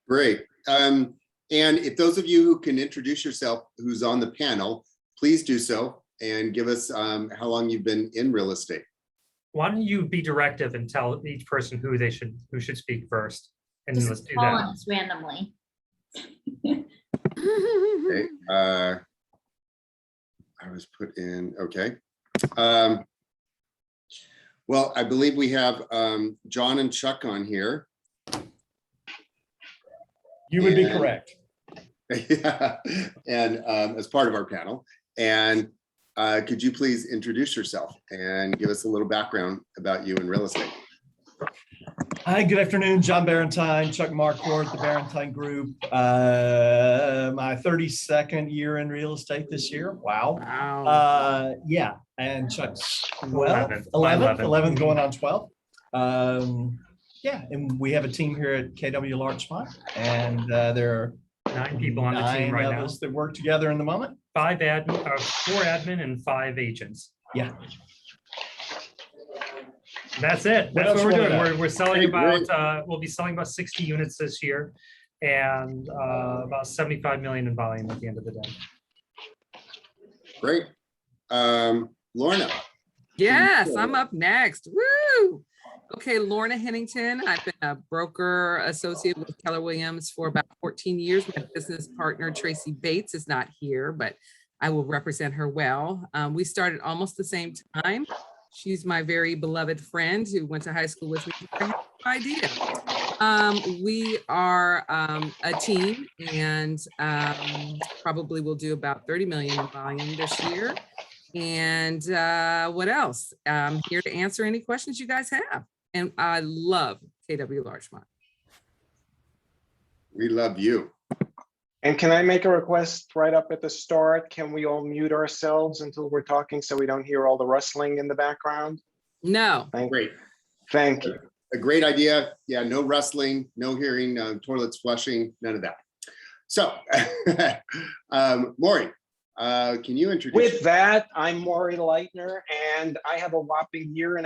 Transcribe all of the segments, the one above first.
Great. And if those of you who can introduce yourself, who's on the panel, please do so and give us how long you've been in real estate. Why don't you be directive and tell each person who should speak first, and Just let's do call that. us randomly. Okay. I was put in. Okay. Well, I believe we have John and Chuck on here. You would be correct. Yeah, and as part of our panel. And could you please introduce yourself and give us a little background about you in real estate? Hi, good afternoon. John Barentine, Chuck Marquardt, the Barentine Group. My 32nd year in real estate this year. Wow. Yeah, and Chuck's 11th going on 12th. Yeah, and we have a team here at KW Larchmont, and there are 9 people on the team right now. That work together in the moment. 4 admin and 5 agents. Yeah. That's it. That's what we're doing. We're selling about, we'll be selling about 60 units this year, and about 75 million in volume at the end of the day. Great. Lorna. Yes, I'm up next. Woo! Okay, Lorna Hennington. I've been a broker associate with Keller Williams for about 14 years. My business partner, Tracy Bates, is not here, but I will represent her well. We started almost the same time. She's my very beloved friend who went to high school with me. I have no idea. We are a team, and probably will do about 30 million in volume this year. And what else? I'm here to answer any questions you guys have. And I love KW Larchmont. We love you. And can I make a request right up at the start? Can we all mute ourselves until we're talking so we don't hear all the rustling in the background? No. Great. Thank you. A great idea. Yeah, no rustling, no hearing, toilets flushing, none of that. So, Maury, can you introduce? With that, I'm Maury Leitner, and I have a whopping 1.5 years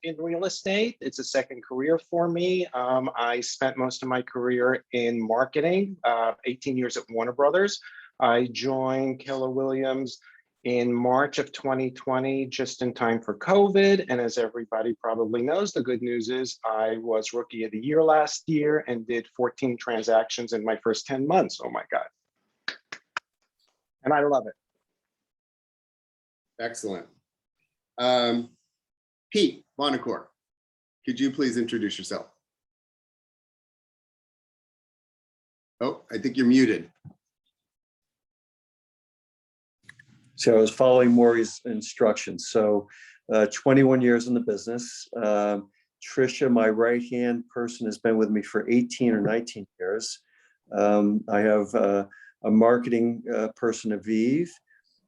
in real estate. It's a second career for me. I spent most of my career in marketing, 18 years at Warner Brothers. I joined Keller Williams in March of 2020, just in time for COVID. And as everybody probably knows, the good news is I was Rookie of the Year last year and did 14 transactions in my first 10 months. Oh my God. And I love it. Excellent. Pete Monacore, could you please introduce yourself? Oh, I think you're muted. So I was following Maury's instructions. So 21 years in the business. Trisha, my right-hand person, has been with me for 18 or 19 years. I have a marketing person, Aviv,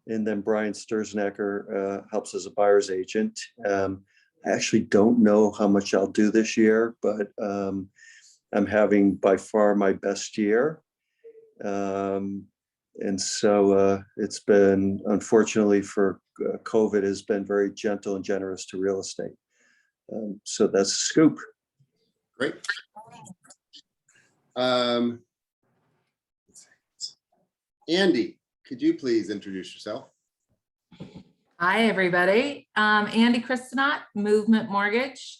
and then Brian Sturznacker helps as a buyer's agent. I actually don't know how much I'll do this year, but I'm having by far my best year. And so it's been, unfortunately for COVID, has been very gentle and generous to real estate. So that's a scoop. Great. Andy, could you please introduce yourself? Hi, everybody. Andy Kristinot, Movement Mortgage.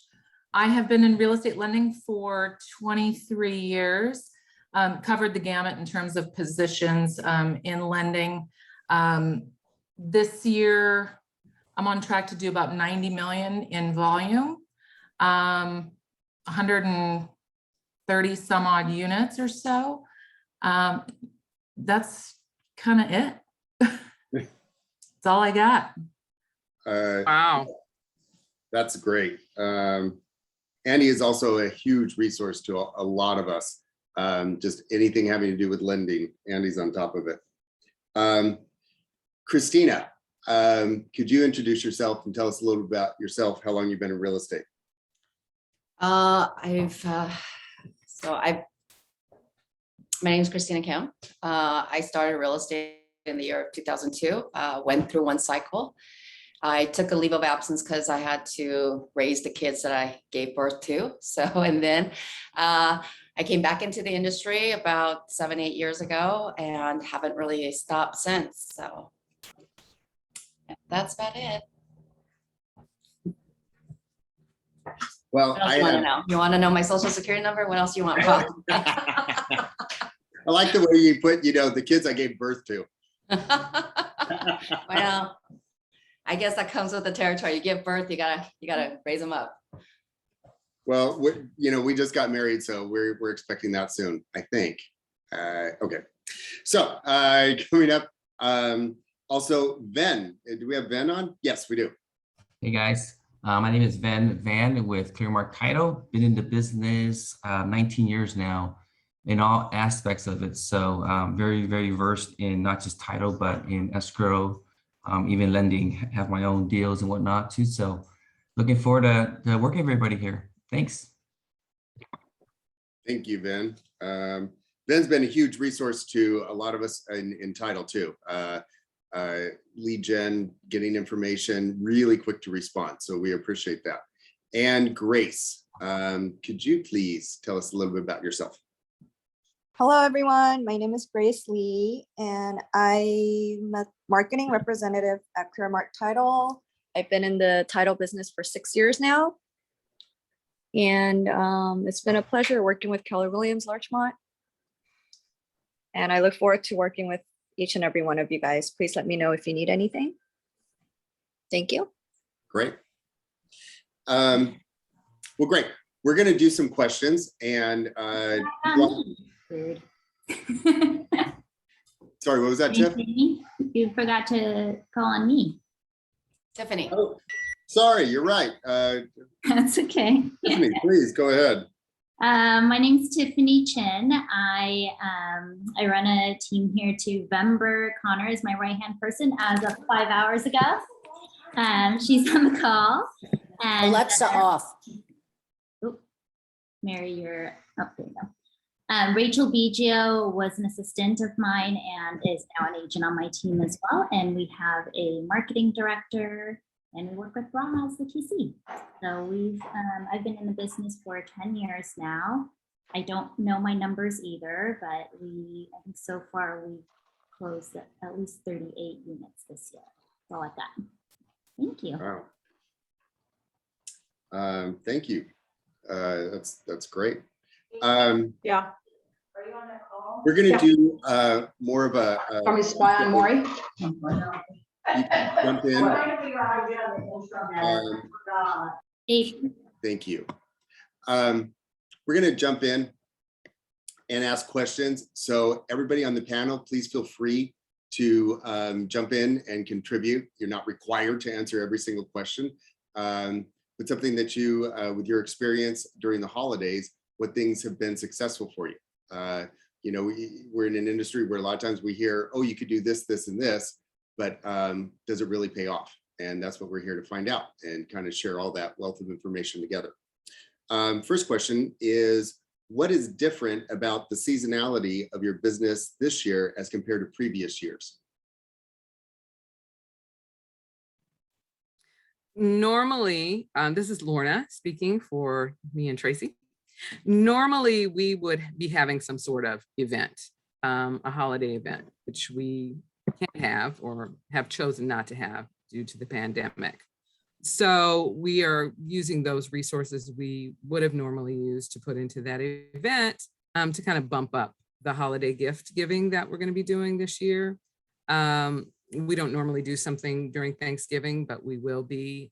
I have been in real estate lending for 23 years. Covered the gamut in terms of positions in lending. This year, I'm on track to do about 90 million in volume, 130 some odd units or so. That's kind of it. That's all I got. Wow. That's great. Andy is also a huge resource to a lot of us. Just anything having to do with lending, Andy's on top of it. Christina, could you introduce yourself and tell us a little about yourself, how long you've been in real estate? My name is Christina Kim. I started real estate in the year of 2002, went through one cycle. I took a leave of absence because I had to raise the kids that I gave birth to. So, and then I came back into the industry about 7, 8 years ago and haven't really stopped since. So that's about it. Well, What else you want to know? You want to know my social security number? What else you want? I like the way you put, the kids I gave birth to. Well, I guess that comes with the territory. You give birth, you gotta raise them up. Well, we just got married, so we're expecting that soon, I think. Okay. So coming up, also Ven. Do we have Ven on? Yes, we do. Hey guys, my name is Van with Clearmark Title. Been in the business 19 years now in all aspects of it. So very, very versed in not just title, but in escrow, even lending, have my own deals and whatnot too. So looking forward to working with everybody here. Thanks. Thank you, Ven. Ven's been a huge resource to a lot of us in title too. Lead gen, getting information, really quick to respond. So we appreciate that. And Grace, could you please tell us a little bit about yourself? Hello, everyone. My name is Grace Lee, and I'm a marketing representative at Clearmark Title. I've been in the title business for 6 years now. And it's been a pleasure working with Keller Williams Larchmont. And I look forward to working with each and every one of you guys. Please let me know if you need anything. Thank you. Great. Well, great. We're going to do some questions and Rude. sorry, what was that, Tiff? You forgot to call on me. Tiffany. Oh, sorry, you're right. That's okay. Tiffany, please go ahead. My name's Tiffany Chin. I run a team here too. Vember Connor is my right-hand person as of 5 hours ago. She's on the call. And, Alexa off. Mary, you're there you go. Rachel Biggio was an assistant of mine and is now an agent on my team as well. And we have a marketing director and we work with Roz, the TC. So I've been in the business for 10 years now. I don't know my numbers either, but I think so far we've closed at least 38 units this year. That's all I've got. Thank you. Wow. Thank you. That's great. Yeah. We're going to do more of a. Want me to spy on Maury? You can jump in. Thank you. We're going to jump in and ask questions. So everybody on the panel, please feel free to jump in and contribute. You're not required to answer every single question. But something that you, with your experience during the holidays, what things have been successful for you. We're in an industry where a lot of times we hear, oh, you could do this, this, and this, but does it really pay off? And that's what we're here to find out and kind of share all that wealth of information together. First question is, what is different about the seasonality of your business this year as compared to previous years? Normally, this is Lorna speaking for me and Tracy. Normally, we would be having some sort of event, a holiday event, which we can't have or have chosen not to have due to the pandemic. So we are using those resources we would have normally used to put into that event to kind of bump up the holiday gift giving that we're going to be doing this year. We don't normally do something during Thanksgiving, but we will be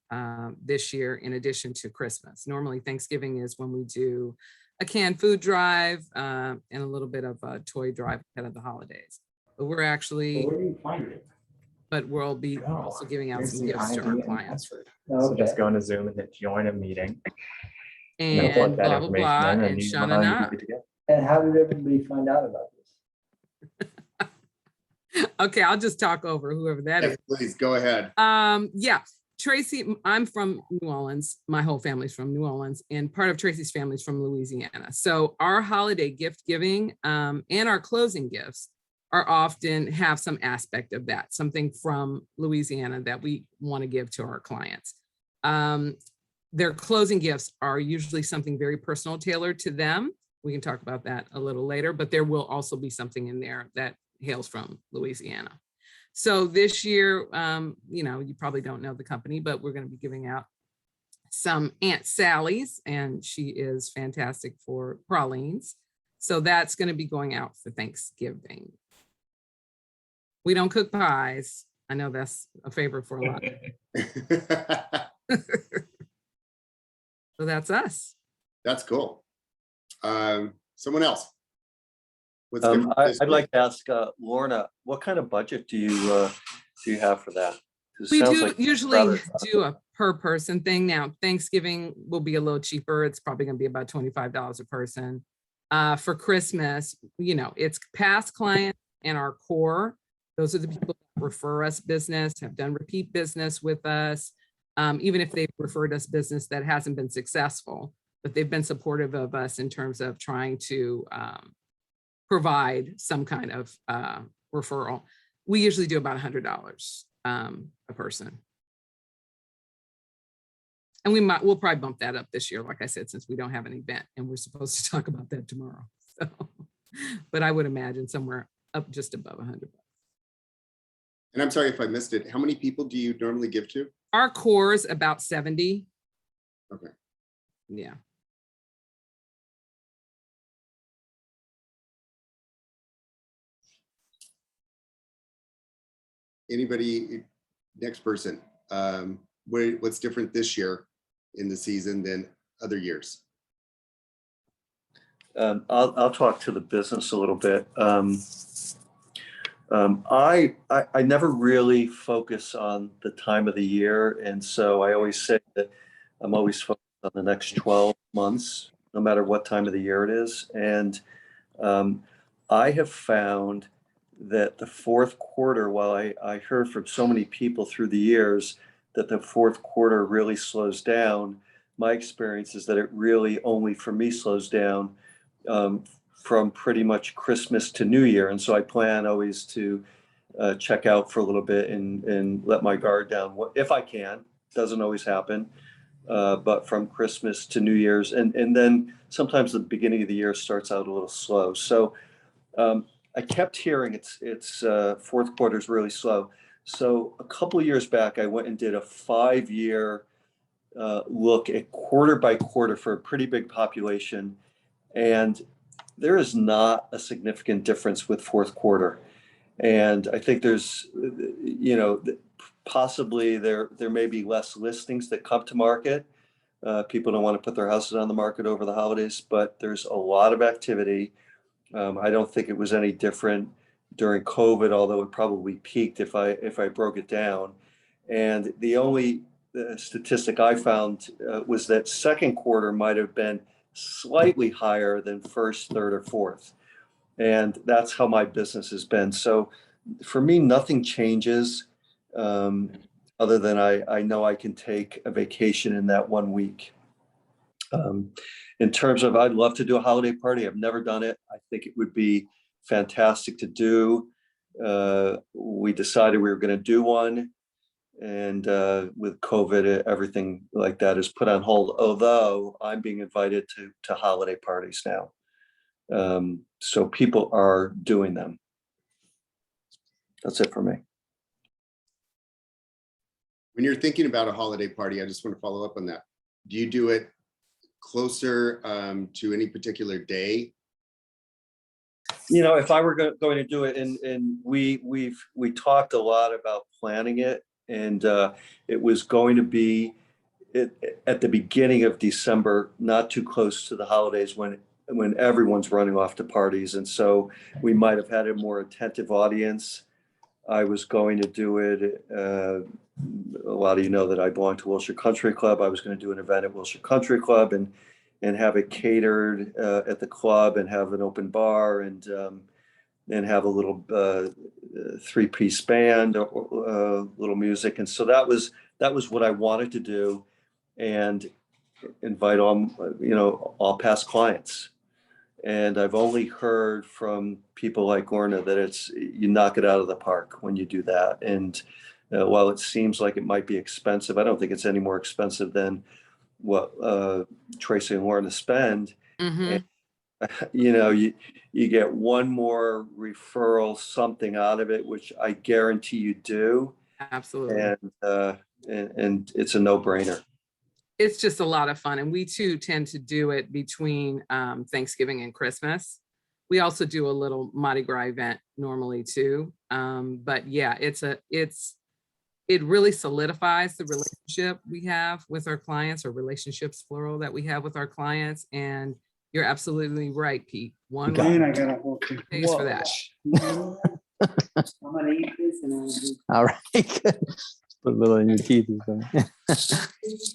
this year in addition to Christmas. Normally Thanksgiving is when we do a canned food drive and a little bit of a toy drive ahead of the holidays. But we're actually, but we'll be also giving out some gifts to our clients. So just go into Zoom and hit join a meeting. And blah, blah, blah, and Shana Knopp. And how did everybody find out about this? Okay, I'll just talk over whoever that is. Please go ahead. Yeah, Tracy, I'm from New Orleans. My whole family's from New Orleans, and part of Tracy's family is from Louisiana. So our holiday gift giving and our closing gifts are often have some aspect of that, something from Louisiana that we want to give to our clients. Their closing gifts are usually something very personal, tailored to them, we can talk about that a little later, but there will also be something in there that hails from Louisiana. So this year, you know, you probably don't know the company, but we're going to be giving out some Aunt Sally's, and she is fantastic for pralines. So that's going to be going out for Thanksgiving. We don't cook pies. I know that's a favorite for a lot. So that's us. That's cool. Someone else. What's different this I'd year? like to ask Lorna, what kind of budget do you have for that? It We sounds do like usually rather- do a per person thing. Now, Thanksgiving will be a little cheaper. It's probably going to be about $25 a person. For Christmas, you know, it's past clients and our core. Those are the people that refer us business, have done repeat business with us. Even if they've referred us business that hasn't been successful, but they've been supportive of us in terms of trying to provide some kind of referral. We usually do about $100 a person. And we'll probably bump that up this year, like I said, since we don't have an event and we're supposed to talk about that tomorrow. So, but I would imagine somewhere up just above $100. And I'm sorry if I missed it. How many people do you normally give to? Our core is about 70. Okay. Yeah. Anybody, next person, what's different this year in the season than other years? I'll talk to the business a little bit. I never really focus on the time of the year, and so I always say that I'm always focused on the next 12 months, no matter what time of the year it is. And I have found that the fourth quarter, while I heard from so many people through the years that the fourth quarter really slows down, my experience is that it really only for me slows down from pretty much Christmas to New Year. And so I plan always to check out for a little bit and let my guard down if I can. Doesn't always happen, but from Christmas to New Year's. And then sometimes the beginning of the year starts out a little slow. So I kept hearing it's fourth quarter is really slow. So a couple of years back, I went and did a 5-year look at quarter by quarter for a pretty big population. And there is not a significant difference with fourth quarter. And I think there's, you know, possibly there may be less listings that come to market. People don't want to put their houses on the market over the holidays, but there's a lot of activity. I don't think it was any different during COVID, although it probably peaked if I broke it down. And the only statistic I found was that second quarter might have been slightly higher than first, third, or fourth. And that's how my business has been. So for me, nothing changes other than I know I can take a vacation in that 1 week. In terms of, I'd love to do a holiday party. I've never done it. I think it would be fantastic to do. We decided we were going to do one. And with COVID, everything like that is put on hold, although I'm being invited to holiday parties now. So people are doing them. That's it for me. When you're thinking about a holiday party, I just want to follow up on that. Do you do it closer to any particular day? You know, if I were going to do it, and we talked a lot about planning it, and it was going to be at the beginning of December, not too close to the holidays when everyone's running off to parties. And so we might have had a more attentive audience. I was going to do it. A lot of you know that I belong to Wilshire Country Club. I was going to do an event at Wilshire Country Club and have it catered at the club and have an open bar and have a little 3-piece band, little music. And so that was what I wanted to do, and invite all past clients. And I've only heard from people like Lorna that you knock it out of the park when you do that. And while it seems like it might be expensive, I don't think it's any more expensive than what Tracy and Lorna spend. Mm-hmm. And you know, you get one more referral, something out of it, which I guarantee you do. Absolutely. And it's a no-brainer. It's just a lot of fun. And we too tend to do it between Thanksgiving and Christmas. We also do a little Mardi Gras event normally too. But yeah, it really solidifies the relationship we have with our clients, or relationships plural that we have with our clients. And you're absolutely right, Pete. One pays for that. I'm gonna eat this and All right. Good. Put a little in your teeth or something.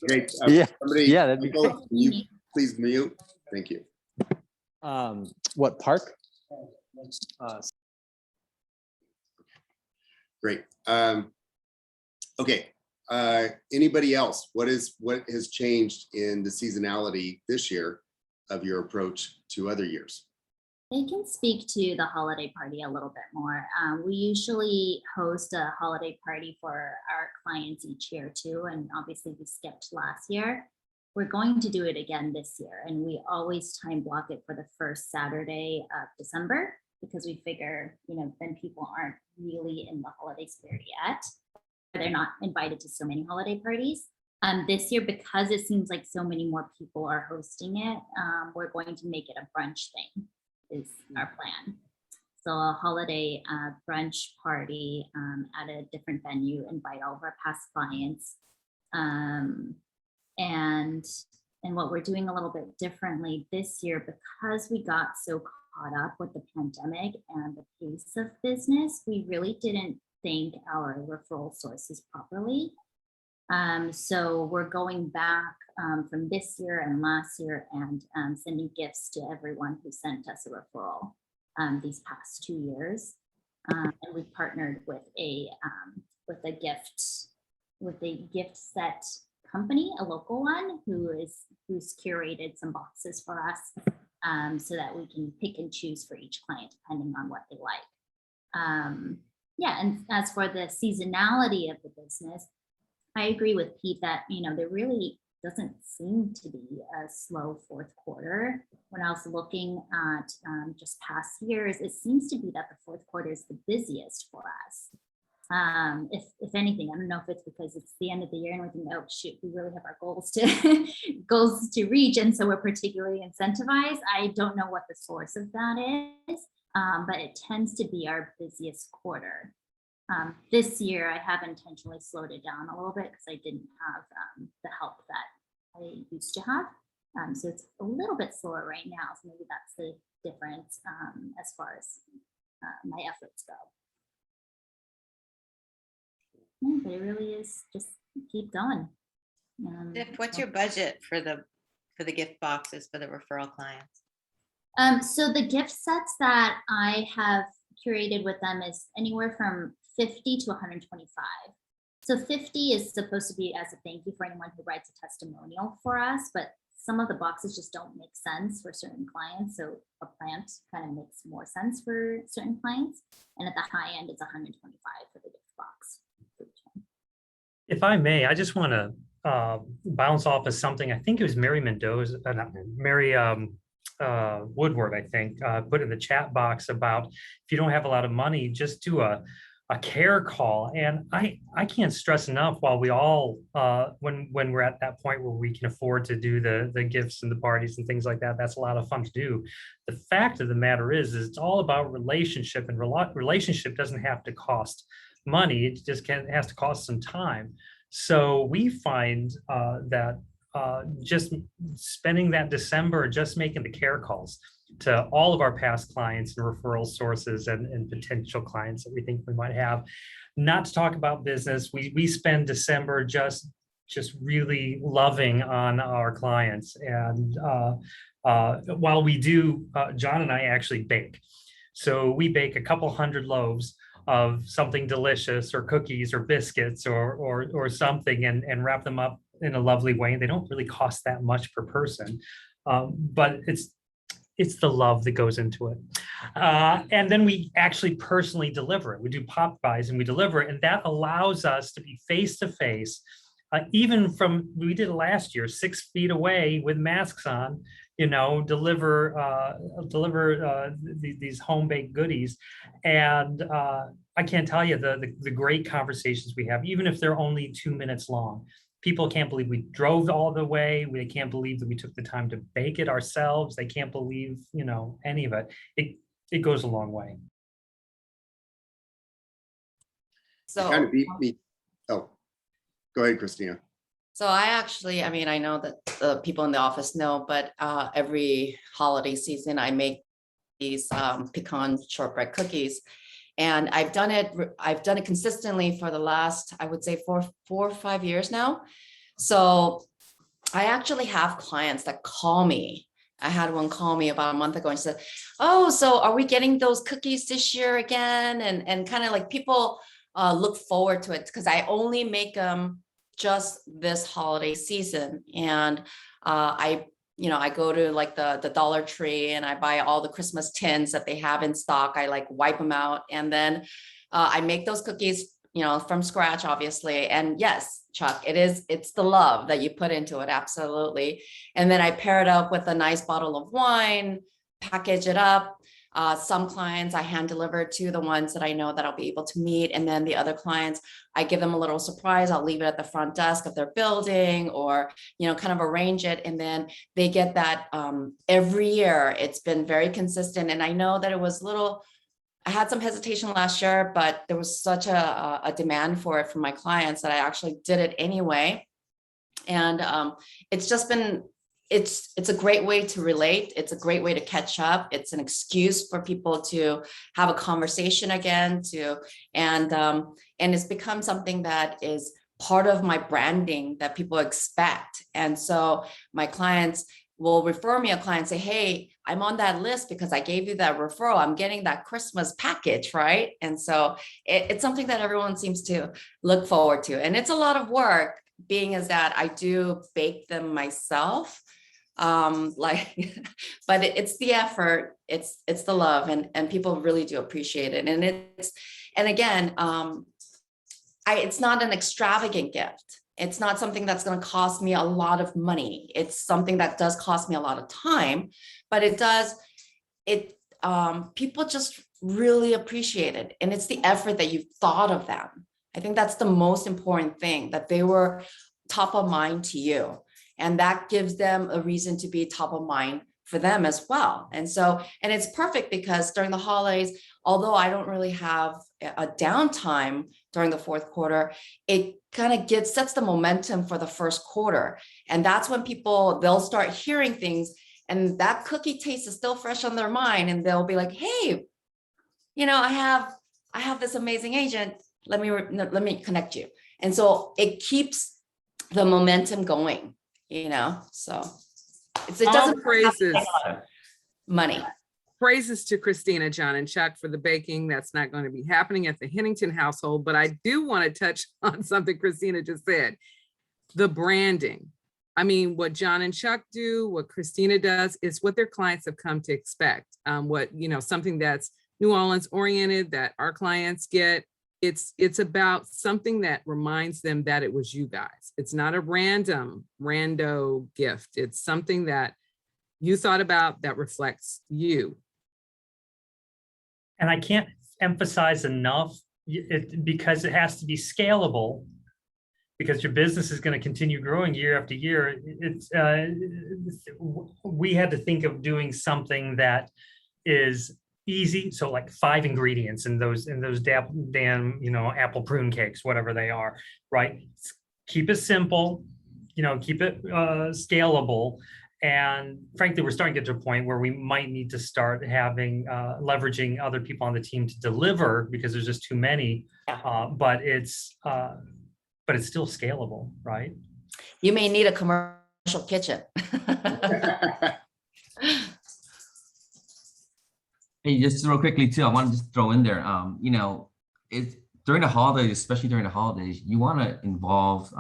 Okay, Yeah. somebody, Yeah, that'd be Michael, can you please mute? Thank you. What park? Great. Okay. Anybody else? What has changed in the seasonality this year of your approach to other years? I can speak to the holiday party a little bit more. We usually host a holiday party for our clients each year too, and obviously we skipped last year. We're going to do it again this year, and we always time block it for the first Saturday of December, because we figure, then people aren't really in the holiday spirit yet. They're not invited to so many holiday parties. This year, because it seems like so many more people are hosting it, we're going to make it a brunch thing, is our plan. So a holiday brunch party at a different venue, invite all of our past clients. And what we're doing a little bit differently this year, because we got so caught up with the pandemic and the pace of business, we really didn't thank our referral sources properly. So we're going back from this year and last year and sending gifts to everyone who sent us a referral these past 2 years. And we partnered with a gift set company, a local one, who's curated some boxes for us so that we can pick and choose for each client depending on what they like. Yeah, and as for the seasonality of the business, I agree with Pete that, there really doesn't seem to be a slow fourth quarter. When I was looking at just past years, it seems to be that the fourth quarter is the busiest for us. If anything, I don't know if it's because it's the end of the year and we think, oh shoot, we really have our goals to reach, and so we're particularly incentivized. I don't know what the source of that is, but it tends to be our busiest quarter. This year, I have intentionally slowed it down a little bit because I didn't have the help that I used to have. So it's a little bit slower right now. So maybe that's the difference as far as my efforts go. Yeah, but it really is just keep going. What's your budget for the gift boxes for the referral clients? So the gift sets that I have curated with them is anywhere from 50 to 125. So 50 is supposed to be as a thank you for anyone who writes a testimonial for us, but some of the boxes just don't make sense for certain clients. So a plant kind of makes more sense for certain clients. And at the high end, it's 125 for the gift box. If I may, I just want to bounce off of something. I think it was Mary Mendoza, Mary Woodward, I think, put in the chat box about if you don't have a lot of money, just do a care call. And I can't stress enough, while we all, when we're at that point where we can afford to do the gifts and the parties and things like that, that's a lot of fun to do. The fact of the matter is it's all about relationship, and relationship doesn't have to cost money. It just has to cost some time. So we find that just spending that December, just making the care calls to all of our past clients and referral sources and potential clients that we think we might have, not to talk about business. We spend December just really loving on our clients. And while we do, John and I actually bake. So we bake a couple hundred loaves of something delicious, or cookies or biscuits or something, and wrap them up in a lovely way. They don't really cost that much per person, but it's the love that goes into it. And then we actually personally deliver it. We do pop buys and we deliver it, and that allows us to be face to face, even from, we did it last year, 6 feet away with masks on, deliver these home baked goodies. And I can't tell you the great conversations we have, even if they're only 2 minutes long. People can't believe we drove all the way. They can't believe that we took the time to bake it ourselves. They can't believe, any of it. It goes a long way. So Kind of beat me. Oh, go ahead, Christina. So I mean, I know that the people in the office know, but every holiday season I make these pecan shortbread cookies. And I've done it consistently for the last, I would say 4 or 5 years now. So I actually have clients that call me. I had one call me about a month ago and said, "Oh, so are we getting those cookies this year again?" And kind of like people look forward to it because I only make them just this holiday season. And I go to like the Dollar Tree and I buy all the Christmas tins that they have in stock. I like wipe them out. And then I make those cookies, from scratch, obviously. And yes, Chuck, it's the love that you put into it. Absolutely. And then I pair it up with a nice bottle of wine, package it up. Some clients I hand deliver to, the ones that I know that I'll be able to meet. And then the other clients, I give them a little surprise. I'll leave it at the front desk of their building or, kind of arrange it. And then they get that every year. It's been very consistent. And I know that I had some hesitation last year, but there was such a demand for it from my clients that I actually did it anyway. And it's just been, it's a great way to relate. It's a great way to catch up. It's an excuse for people to have a conversation again, and it's become something that is part of my branding that people expect. And so my clients will refer me a client, say, "Hey, I'm on that list because I gave you that referral. I'm getting that Christmas package," right? And so it's something that everyone seems to look forward to. And it's a lot of work, being as that I do bake them myself. But it's the effort, it's the love, and people really do appreciate it. And again, it's not an extravagant gift. It's not something that's going to cost me a lot of money. It's something that does cost me a lot of time, but people just really appreciate it. And it's the effort that you've thought of them. I think that's the most important thing, that they were top of mind to you. And that gives them a reason to be top of mind for them as well. And it's perfect because during the holidays, although I don't really have a downtime during the fourth quarter, it kind of sets the momentum for the first quarter. And that's when they'll start hearing things, and that cookie taste is still fresh on their mind. And they'll be like, "Hey, I have this amazing agent. Let me connect you." And so it keeps the momentum going. So it doesn't praises, money. Praises to Christina, John, and Chuck for the baking. That's not going to be happening at the Hennington household, but I do want to touch on something Christina just said, the branding. I mean, what John and Chuck do, what Christina does, is what their clients have come to expect. Something that's New Orleans oriented that our clients get. It's about something that reminds them that it was you guys. It's not a rando gift. It's something that you thought about that reflects you. And I can't emphasize enough, because it has to be scalable, because your business is going to continue growing year after year. We had to think of doing something that is easy. So like 5 ingredients in those damn apple prune cakes, whatever they are, right? Keep it simple, keep it scalable. And frankly, we're starting to get to a point where we might need to start having leveraging other people on the team to deliver, because there's just too many. But it's still scalable, right? You may need a commercial kitchen. Hey, just real quickly too, I want to just throw in there, it's during the holidays, especially during the holidays, you want to involve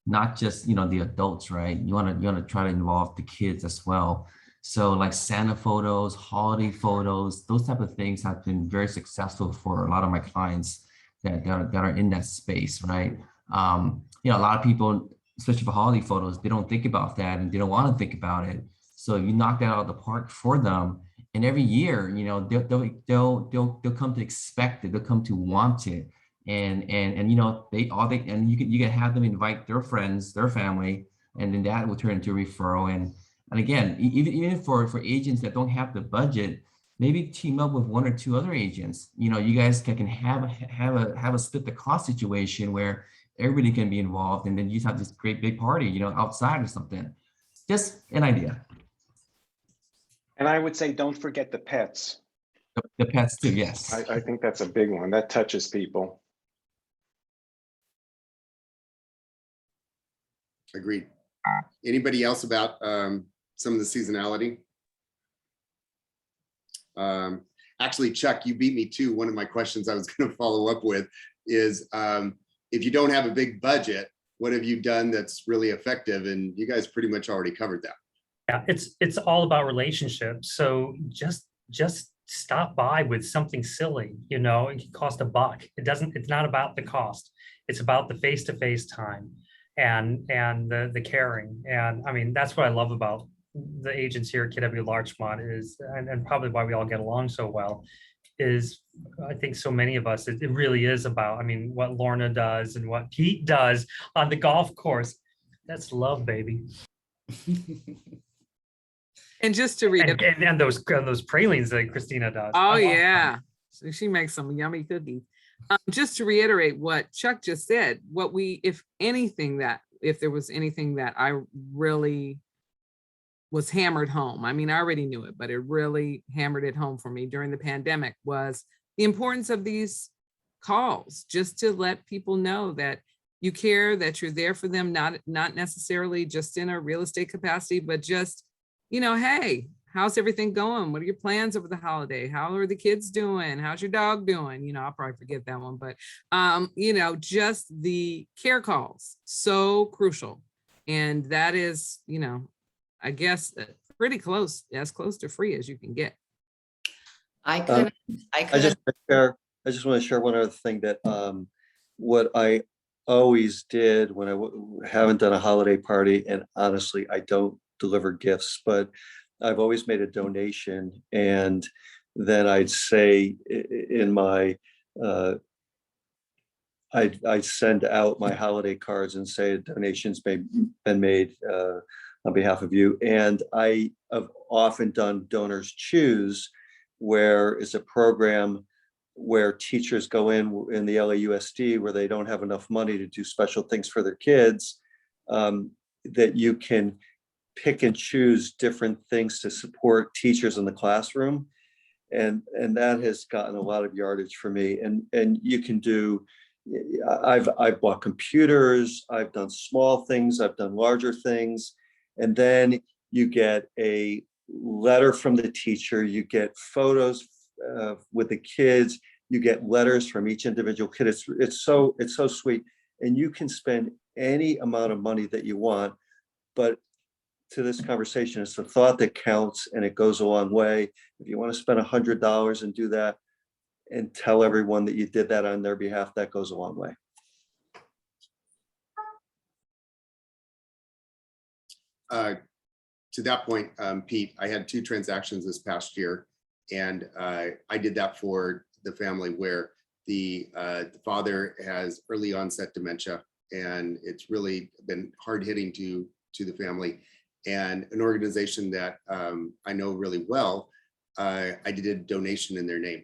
not just, the adults, right? You want to try to involve the kids as well. So like Santa photos, holiday photos, those type of things have been very successful for a lot of my clients that are in that space, right? A lot of people, especially for holiday photos, they don't think about that and they don't want to think about it. So you knock that out of the park for them. And every year, you know, they'll come to expect it. They'll come to want it. And you know, you can have them invite their friends, their family, and then that will turn into a referral. And again, even for agents that don't have the budget, maybe team up with 1 or 2 other agents. You know, you guys can have a split the cost situation where everybody can be involved, and then you have this great big party, you know, outside or something. Just an idea. And I would say, don't forget the pets. The pets too, yes. I think that's a big one. That touches people. Agreed. Anybody else about some of the seasonality? Actually, Chuck, you beat me too. One of my questions I was going to follow up with is, if you don't have a big budget, what have you done that's really effective? And you guys pretty much already covered that. Yeah, it's all about relationships. So just stop by with something silly, you know, it can cost $1. It's not about the cost. It's about the face-to-face time and the caring. And I mean, that's what I love about the agents here at KW Larchmont is, and probably why we all get along so well, is I think so many of us, it really is about, I mean, what Lorna does and what Pete does on the golf course. That's love, baby. And just to read, and those pralines that Christina does. oh yeah, so she makes some yummy cookies. Just to reiterate what Chuck just said, if there was anything that I really was hammered home, I mean, I already knew it, but it really hammered it home for me during the pandemic, was the importance of these calls, just to let people know that you care, that you're there for them, not necessarily just in a real estate capacity, but just, you know, hey, how's everything going? What are your plans over the holiday? How are the kids doing? How's your dog doing? You know, I'll probably forget that one, but, you know, just the care calls, so crucial. And that is, you know, I guess pretty close, as close to free as you can get. I just want to share one other thing that what I always did when I haven't done a holiday party, and honestly, I don't deliver gifts, but I've always made a donation, and then I'd say in my I'd send out my holiday cards and say donations been made on behalf of you. And I have often done Donors Choose, where it's a program where teachers go in the LAUSD where they don't have enough money to do special things for their kids, that you can pick and choose different things to support teachers in the classroom. And that has gotten a lot of yardage for me. And you can do, I've bought computers, I've done small things, I've done larger things. And then you get a letter from the teacher, you get photos with the kids, you get letters from each individual kid. It's so sweet. And you can spend any amount of money that you want, but to this conversation, it's the thought that counts, and it goes a long way. If you want to spend $100 and do that and tell everyone that you did that on their behalf, that goes a long way. To that point, Pete, I had 2 transactions this past year, and I did that for the family where the father has early onset dementia, and it's really been hard hitting to the family. And an organization that I know really well, I did a donation in their name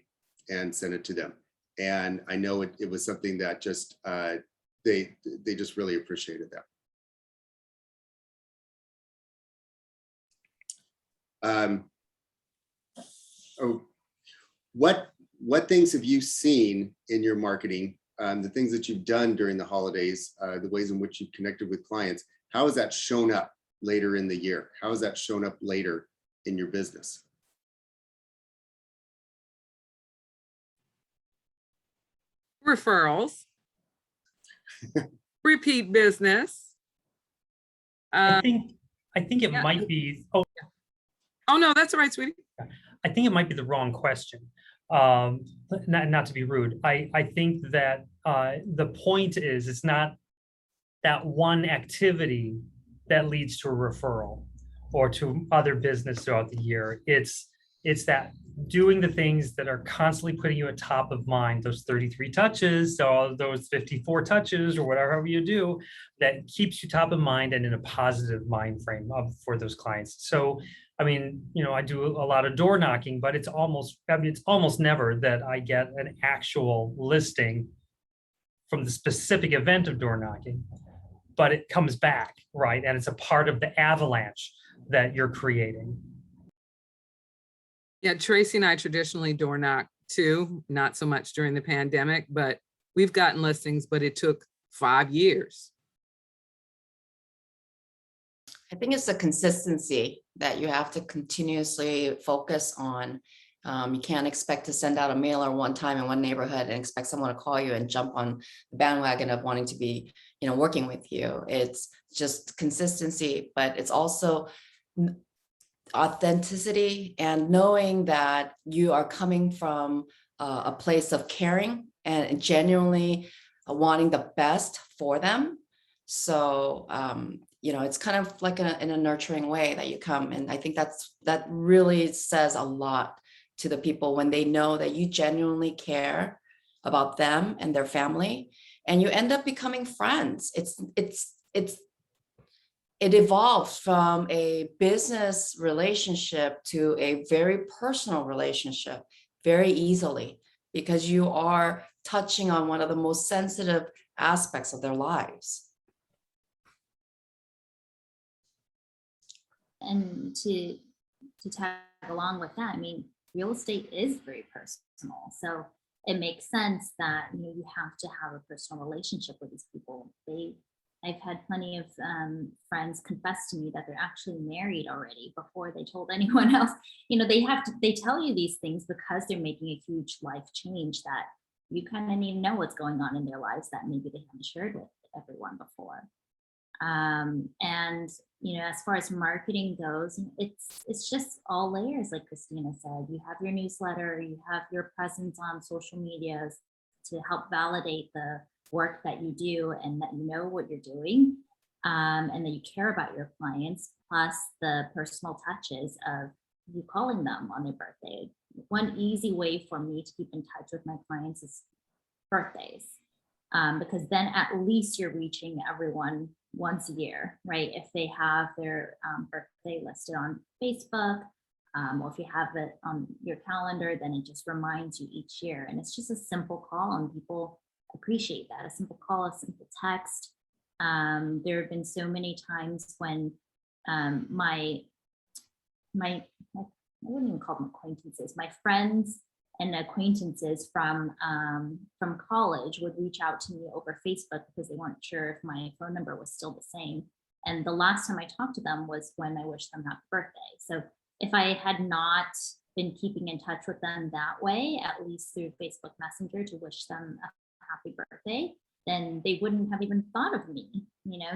and sent it to them. And I know it was something that just they just really appreciated that. What things have you seen in your marketing, the things that you've done during the holidays, the ways in which you've connected with clients? How has that shown up later in the year? How has that shown up later in your business? Referrals, repeat business. I think it might be. Oh no, that's all right, sweetie. I think it might be the wrong question. Not to be rude. I think that the point is, it's not that one activity that leads to a referral. or to other business throughout the year. It's that doing the things that are constantly putting you at top of mind, those 33 touches, or those 54 touches, or whatever you do, that keeps you top of mind and in a positive mind frame for those clients. So, I mean, I do a lot of door knocking, but it's almost never that I get an actual listing from the specific event of door knocking, but it comes back, right? And it's a part of the avalanche that you're creating. Yeah, Tracy and I traditionally door knock too, not so much during the pandemic, but we've gotten listings, but it took 5 years. I think it's the consistency that you have to continuously focus on. You can't expect to send out a mailer one time in one neighborhood and expect someone to call you and jump on the bandwagon of wanting to be, working with you. It's just consistency, but it's also authenticity and knowing that you are coming from a place of caring and genuinely wanting the best for them. So, it's kind of like in a nurturing way that you come. And I think that really says a lot to the people when they know that you genuinely care about them and their family, and you end up becoming friends. It evolves from a business relationship to a very personal relationship very easily, because you are touching on one of the most sensitive aspects of their lives. And to tag along with that, I mean, real estate is very personal. So it makes sense that you have to have a personal relationship with these people. I've had plenty of friends confess to me that they're actually married already before they told anyone else. They tell you these things because they're making a huge life change that you kind of need to know what's going on in their lives that maybe they haven't shared with everyone before. As far as marketing goes, it's just all layers, like Christina said. You have your newsletter, you have your presence on social medias to help validate the work that you do and that you know what you're doing, and that you care about your clients, plus the personal touches of you calling them on their birthday. One easy way for me to keep in touch with my clients is birthdays, because then at least you're reaching everyone once a year, right? If they have their birthday listed on Facebook, or if you have it on your calendar, then it just reminds you each year. And it's just a simple call, and people appreciate that. A simple call, a simple text. There have been so many times when my I wouldn't even call them acquaintances, my friends and acquaintances from college would reach out to me over Facebook because they weren't sure if my phone number was still the same. And the last time I talked to them was when I wished them happy birthday. So if I had not been keeping in touch with them that way, at least through Facebook Messenger to wish them a happy birthday, then they wouldn't have even thought of me,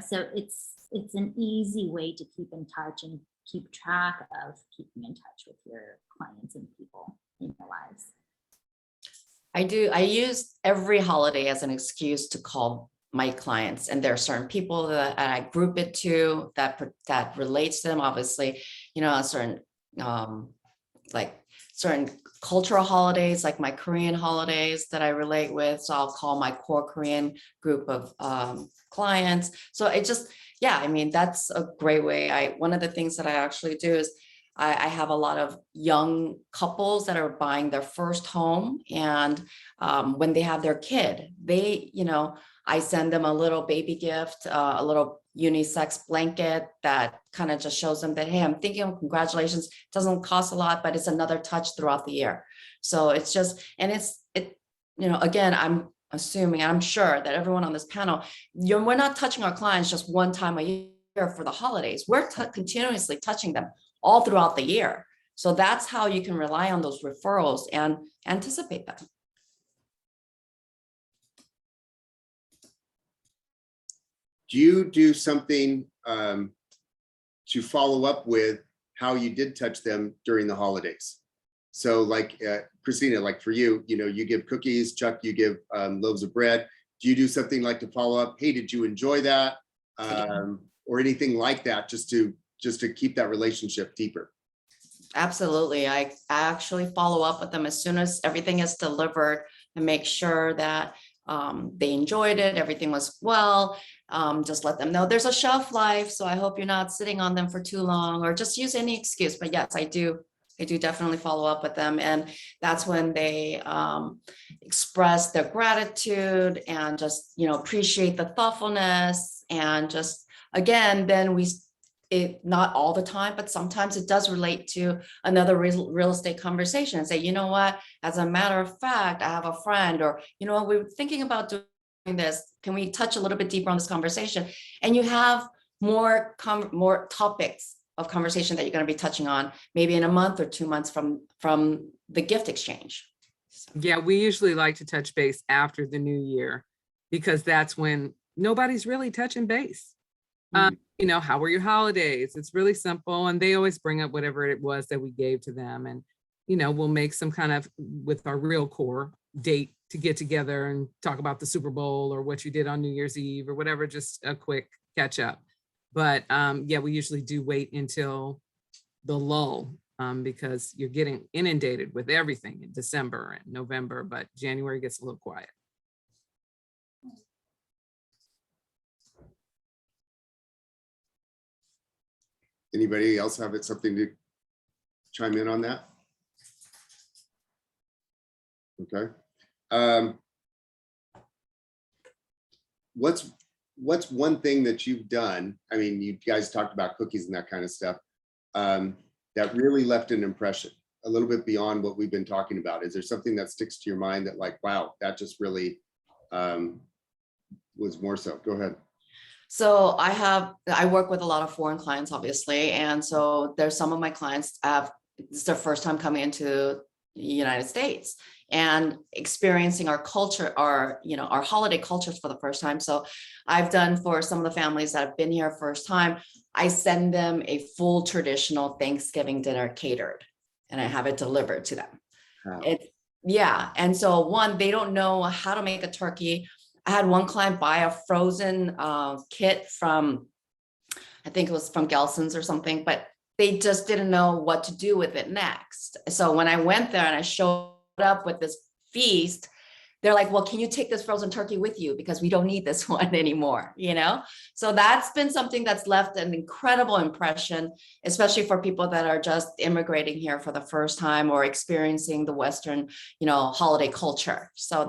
So it's an easy way to keep in touch and keep track of keeping in touch with your clients and people in your lives. I use every holiday as an excuse to call my clients, and there are certain people that I group it to that relates to them. Obviously, certain certain cultural holidays, like my Korean holidays that I relate with. So I'll call my core Korean group of clients. So that's a great way. One of the things that I actually do is I have a lot of young couples that are buying their first home, and when they have their kid, I send them a little baby gift, a little unisex blanket that kind of just shows them that, hey, I'm thinking of congratulations. It doesn't cost a lot, but it's another touch throughout the year. So it's just, and again, I'm assuming, and I'm sure that everyone on this panel, we're not touching our clients just one time a year for the holidays. We're continuously touching them all throughout the year. So that's how you can rely on those referrals and anticipate them. Do you do something to follow up with how you did touch them during the holidays? So like Christina, like for you, you give cookies, Chuck, you give loaves of bread. Do you do something like to follow up? Hey, did you enjoy that? Or anything like that, just to just to keep that relationship deeper. Absolutely. I actually follow up with them as soon as everything is delivered and make sure that they enjoyed it, everything was well. Just let them know there's a shelf life. So I hope you're not sitting on them for too long, or just use any excuse. But yes, I do definitely follow up with them. And that's when they express their gratitude and just, appreciate the thoughtfulness. And just, again, then not all the time, but sometimes it does relate to another real estate conversation and say, you know what, as a matter of fact, I have a friend, or, we were thinking about doing this. Can we touch a little bit deeper on this conversation? And you have more topics of conversation that you're going to be touching on maybe in a month or 2 months from the gift exchange. Yeah, we usually like to touch base after the new year, because that's when nobody's really touching base. How were your holidays? It's really simple. And they always bring up whatever it was that we gave to them. And, we'll make some kind of, with our real core, date to get together and talk about the Super Bowl or what you did on New Year's Eve or whatever, just a quick catch up. But yeah, we usually do wait until the lull because you're getting inundated with everything in December and November, but January gets a little quiet. Anybody else have something to chime in on that? Okay. What's one thing that you've done? I mean, you guys talked about cookies and that kind of stuff that really left an impression a little bit beyond what we've been talking about. Is there something that sticks to your mind that, like, wow, that just really was more so? Go ahead. So I work with a lot of foreign clients, obviously. And so there's some of my clients it's their first time coming into the United States and experiencing our culture, our holiday cultures for the first time. So I've done for some of the families that have been here first time, I send them a full traditional Thanksgiving dinner catered, and I have it delivered to them. Wow. And so they don't know how to make a turkey. I had one client buy a frozen kit from, I think it was from Gelson's or something, but they just didn't know what to do with it next. So when I went there and I showed up with this feast, they're like, well, can you take this frozen turkey with you? Because we don't need this one anymore, So that's been something that's left an incredible impression, especially for people that are just immigrating here for the first time or experiencing the Western, holiday culture. So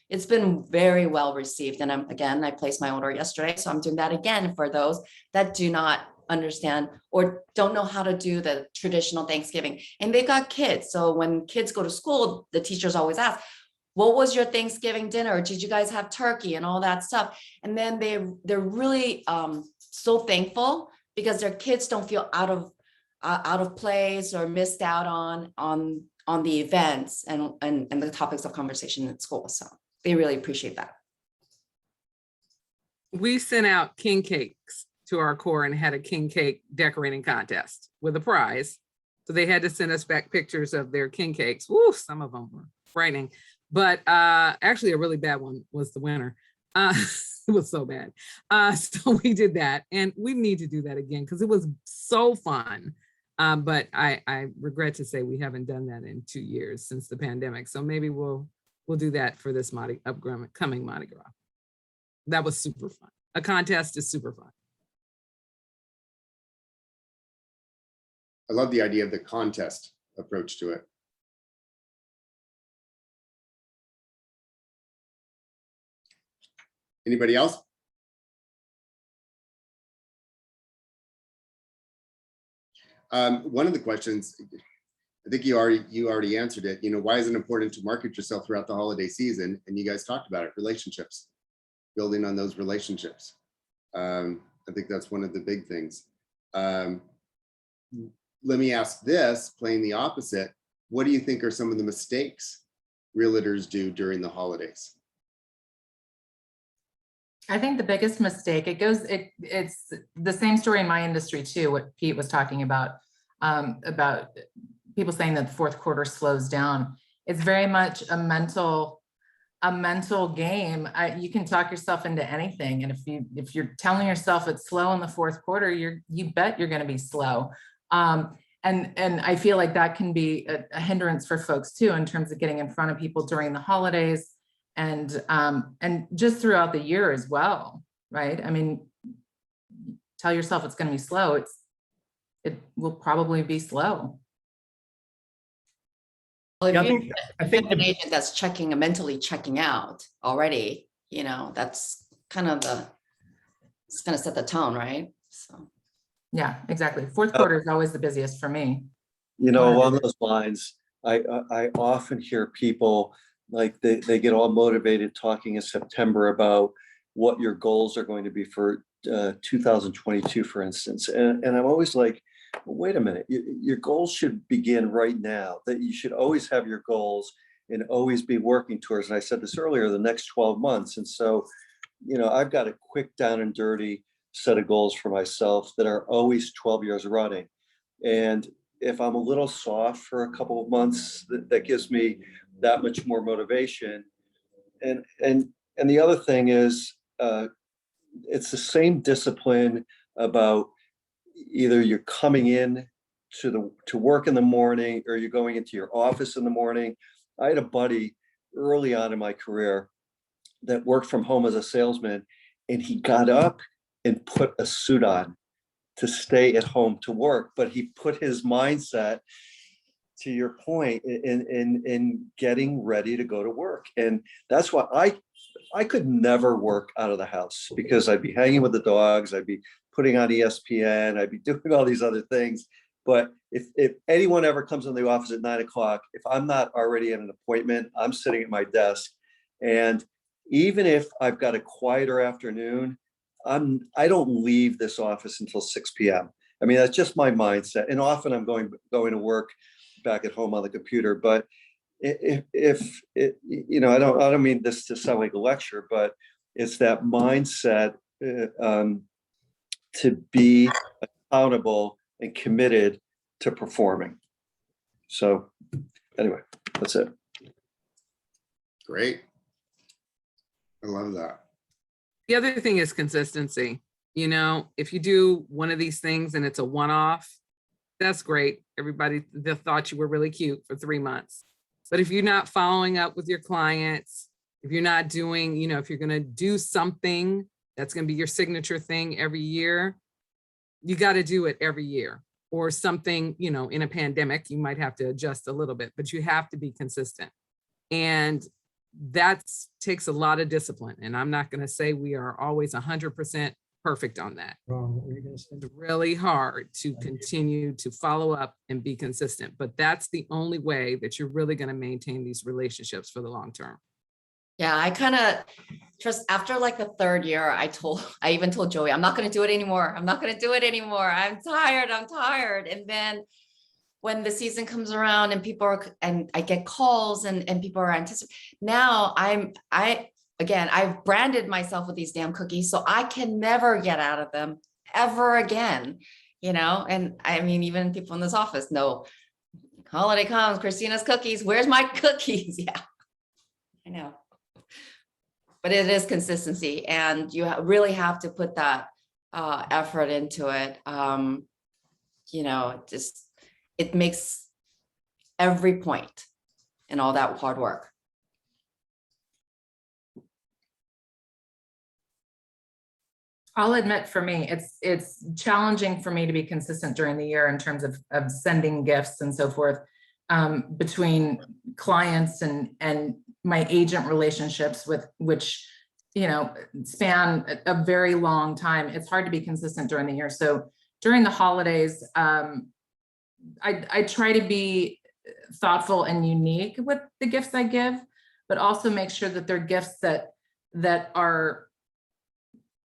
it's been very well received. And I placed my order yesterday. So I'm doing that again for those that do not understand or don't know how to do the traditional Thanksgiving. And they've got kids. So when kids go to school, the teachers always ask, what was your Thanksgiving dinner? Did you guys have turkey and all that stuff? And then they're really so thankful because their kids don't feel out of place or missed out on the events and the topics of conversation at school. So they really appreciate that. We sent out king cakes to our core and had a king cake decorating contest with a prize. So they had to send us back pictures of their king cakes. Woo, some of them were frightening. But actually a really bad one was the winner. It was so bad. So we did that, and we need to do that again because it was so fun. But I regret to say we haven't done that in 2 years since the pandemic. So maybe we'll do that for this upcoming Mardi Gras. That was super fun. A contest is super fun. I love the idea of the contest approach to it. Anybody else? One of the questions, I think you already answered it. Why is it important to market yourself throughout the holiday season? And you guys talked about it, relationships, building on those relationships. I think that's one of the big things. Let me ask this, playing the opposite. What do you think are some of the mistakes realtors do during the holidays? I think the biggest mistake, it's the same story in my industry too, what Pete was talking about people saying that the fourth quarter slows down. It's very much a mental a mental game. You can talk yourself into anything. And if you're telling yourself it's slow in the fourth quarter, you bet you're going to be slow. And I feel like that can be a hindrance for folks too, in terms of getting in front of people during the holidays and just throughout the year as well, right? I mean, tell yourself it's going to be slow. It will probably be slow. Well, Yeah, if I think an agent that's mentally checking out already, that's kind of it's going to set the tone, right? So. Yeah, exactly. Fourth quarter is always the busiest for me. Along those lines, I often hear people like they get all motivated talking in September about what your goals are going to be for 2022, for instance. And I'm always like, wait a minute, your goals should begin right now, that you should always have your goals and always be working towards. And I said this earlier, the next 12 months. And so, I've got a quick down and dirty set of goals for myself that are always 12 years running. And if I'm a little soft for a couple of months, that gives me that much more motivation. And the other thing is, it's the same discipline about either you're coming in to work in the morning or you're going into your office in the morning. I had a buddy early on in my career that worked from home as a salesman, and he got up and put a suit on to stay at home to work, but he put his mindset, to your point, in getting ready to go to work. And that's why I could never work out of the house, because I'd be hanging with the dogs, I'd be putting on ESPN, I'd be doing all these other things. But if anyone ever comes in the office at 9 o'clock, if I'm not already at an appointment, I'm sitting at my desk. And even if I've got a quieter afternoon, I don't leave this office until 6 p.m. I mean, that's just my mindset. And often I'm going to work back at home on the computer. But I don't mean this to sound like a lecture, but it's that mindset to be accountable and committed to performing. So anyway, that's it. Great. I love that. The other thing is consistency. If you do one of these things and it's a one-off, that's great. Everybody, they thought you were really cute for 3 months. But if you're not following up with your clients, if you're not doing, if you're going to do something that's going to be your signature thing every year, you got to do it every year. Or something, in a pandemic, you might have to adjust a little bit, but you have to be consistent. And that takes a lot of discipline. And I'm not going to say we are always 100% perfect on that. It's really hard to continue to follow up and be consistent, but that's the only way that you're really going to maintain these relationships for the long term. Yeah, I kind of just after like the third year, I even told Joey, I'm not going to do it anymore. I'm not going to do it anymore. I'm tired. And then when the season comes around and I get calls and people are anticipating, now I've branded myself with these damn cookies, so I can never get out of them ever again, and I mean, even people in this office know, holiday comes, Christina's cookies, where's my cookies? Yeah, I know. But it is consistency, and you really have to put that effort into it. It makes every point in all that hard work. I'll admit, for me, it's challenging for me to be consistent during the year in terms of sending gifts and so forth, between clients and my agent relationships, which span a very long time. It's hard to be consistent during the year. So during the holidays, I try to be thoughtful and unique with the gifts I give, but also make sure that they're gifts that are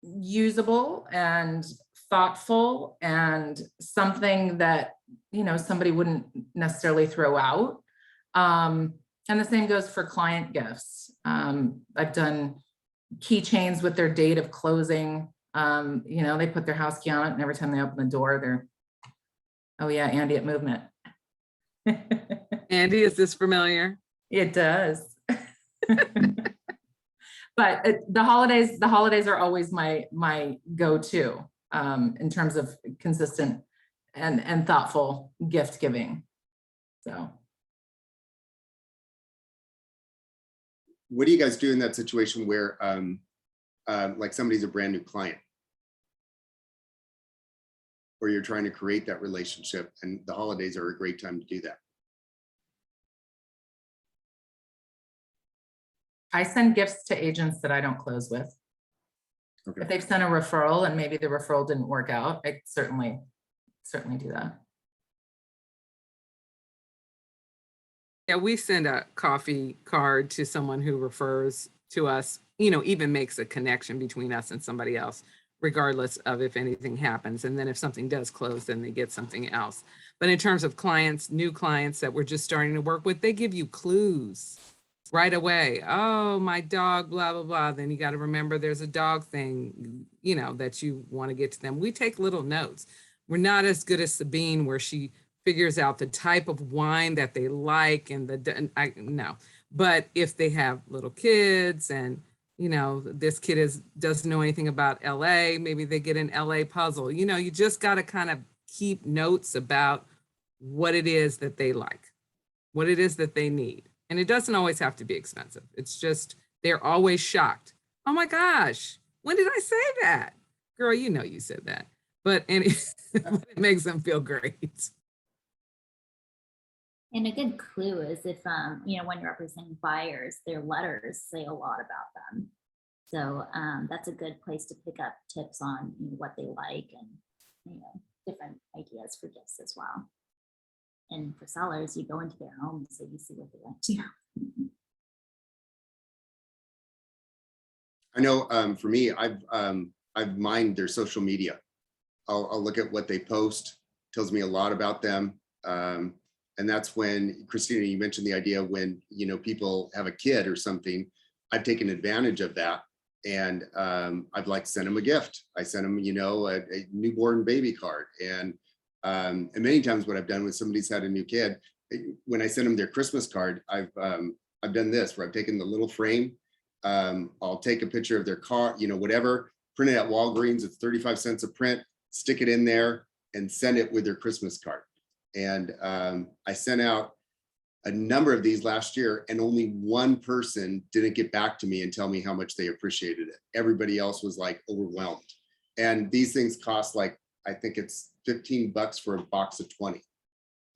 usable and thoughtful and something that somebody wouldn't necessarily throw out. And the same goes for client gifts. I've done keychains with their date of closing. They put their house key on it, and every time they open the door, they're, oh yeah, Andy at Movement. Andy, is this familiar? It does. But the holidays are always my go-to in terms of consistent and thoughtful gift giving. So. What do you guys do in that situation where like somebody's a brand new client, or you're trying to create that relationship, and the holidays are a great time to do that? I send gifts to agents that I don't close with. Okay. If they've sent a referral and maybe the referral didn't work out, I certainly do that. Yeah, we send a coffee card to someone who refers to us, you know, even makes a connection between us and somebody else, regardless of if anything happens. And then if something does close, then they get something else. But in terms of clients, new clients that we're just starting to work with, they give you clues right away. Oh, my dog, blah, blah, blah. Then you got to remember there's a dog thing, you know, that you want to get to them. We take little notes. We're not as good as Sabine, where she figures out the type of wine that they like and no. But if they have little kids and, you know, this kid doesn't know anything about LA, maybe they get an LA puzzle. You know, you just got to kind of keep notes about what it is that they like, what it is that they need. And it doesn't always have to be expensive. It's just, they're always shocked. Oh my gosh, when did I say that? Girl, you know you said that. But it makes them feel great. And a good clue is if, you know, when you're representing buyers, their letters say a lot about them. So that's a good place to pick up tips on, you know, what they like and, you know, different ideas for gifts as well. And for sellers, you go into their homes so you see what they like too. I know for me, I've mined their social media. I'll look at what they post, tells me a lot about them. And that's when, Christina, you mentioned the idea when, you know, people have a kid or something, I've taken advantage of that. And I'd like to send them a gift. I send them, you know, a newborn baby card. And many times what I've done when somebody's had a new kid, when I send them their Christmas card, I've done this where I've taken the little frame. I'll take a picture of their car, you know, whatever, print it at Walgreens, it's 35 cents a print, stick it in there and send it with their Christmas card. And I sent out a number of these last year, and only one person didn't get back to me and tell me how much they appreciated it. Everybody else was like overwhelmed. And these things cost like, I think it's $15 for a box of 20.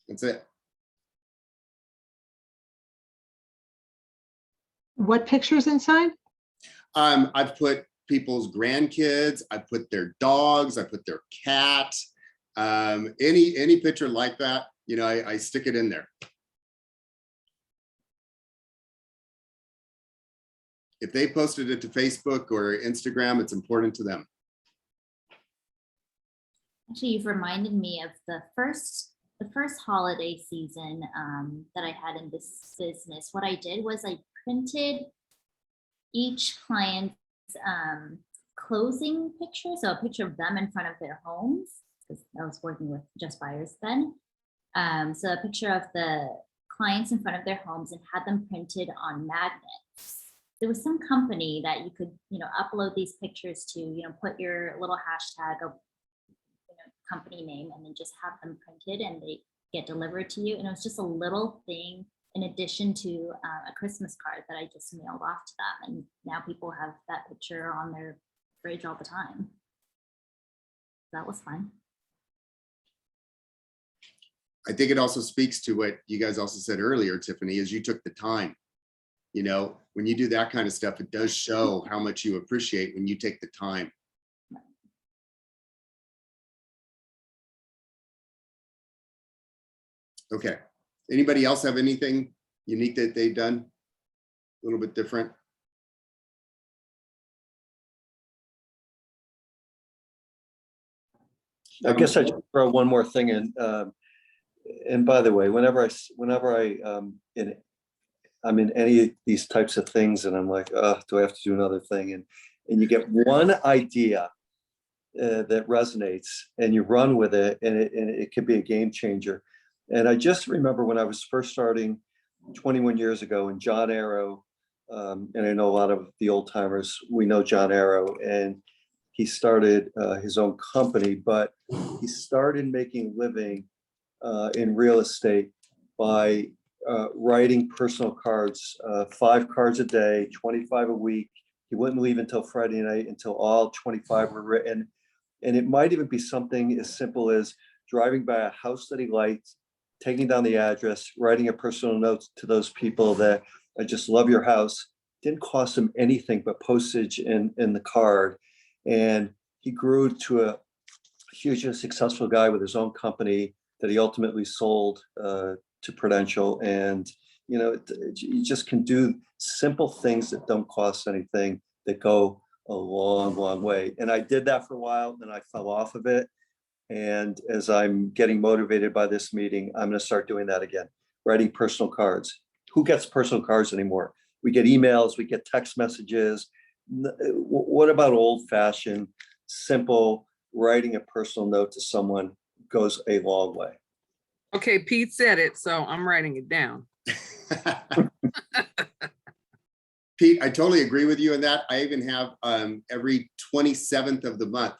That's it. What pictures inside? I've put people's grandkids, I put their dogs, I put their cat, any picture like that, you know, I stick it in there. If they posted it to Facebook or Instagram, it's important to them. Actually, you've reminded me of the first holiday season that I had in this business. What I did was I printed each client's closing picture, so a picture of them in front of their homes, because I was working with just buyers then. So a picture of the clients in front of their homes and had them printed on magnets. There was some company that you could, you know, upload these pictures to, you know, put your little hashtag of, you know, company name and then just have them printed and they get delivered to you. And it was just a little thing in addition to a Christmas card that I just mailed off to them. And now people have that picture on their fridge all the time. That was fun. I think it also speaks to what you guys also said earlier, Tiffany, is you took the time. You know, when you do that kind of stuff, it does show how much you appreciate when you take the time. Okay. Anybody else have anything unique that they've done? A little bit different? I guess I just throw one more thing in. And by the way, whenever I'm in any of these types of things and I'm like, oh, do I have to do another thing? And you get one idea that resonates and you run with it, and it could be a game changer. And I just remember when I was first starting 21 years ago, and John Arrow and I know a lot of the old timers, we know John Arrow, and he started his own company, but he started making a living in real estate by writing personal cards, 5 cards a day, 25 a week. He wouldn't leave until Friday night until all 25 were written. And it might even be something as simple as driving by a house that he liked, taking down the address, writing a personal note to those people that I just love your house. Didn't cost him anything but postage in the card. And he grew to a hugely successful guy with his own company that he ultimately sold to Prudential. And, you know, you just can do simple things that don't cost anything that go a long, long way. And I did that for a while, and I fell off of it. And as I'm getting motivated by this meeting, I'm going to start doing that again, writing personal cards. Who gets personal cards anymore? We get emails, we get text messages. What about old-fashioned, simple writing a personal note to someone goes a long way. Okay, Pete said it, so I'm writing it down. Pete, I totally agree with you on that. I even have every 27th of the month,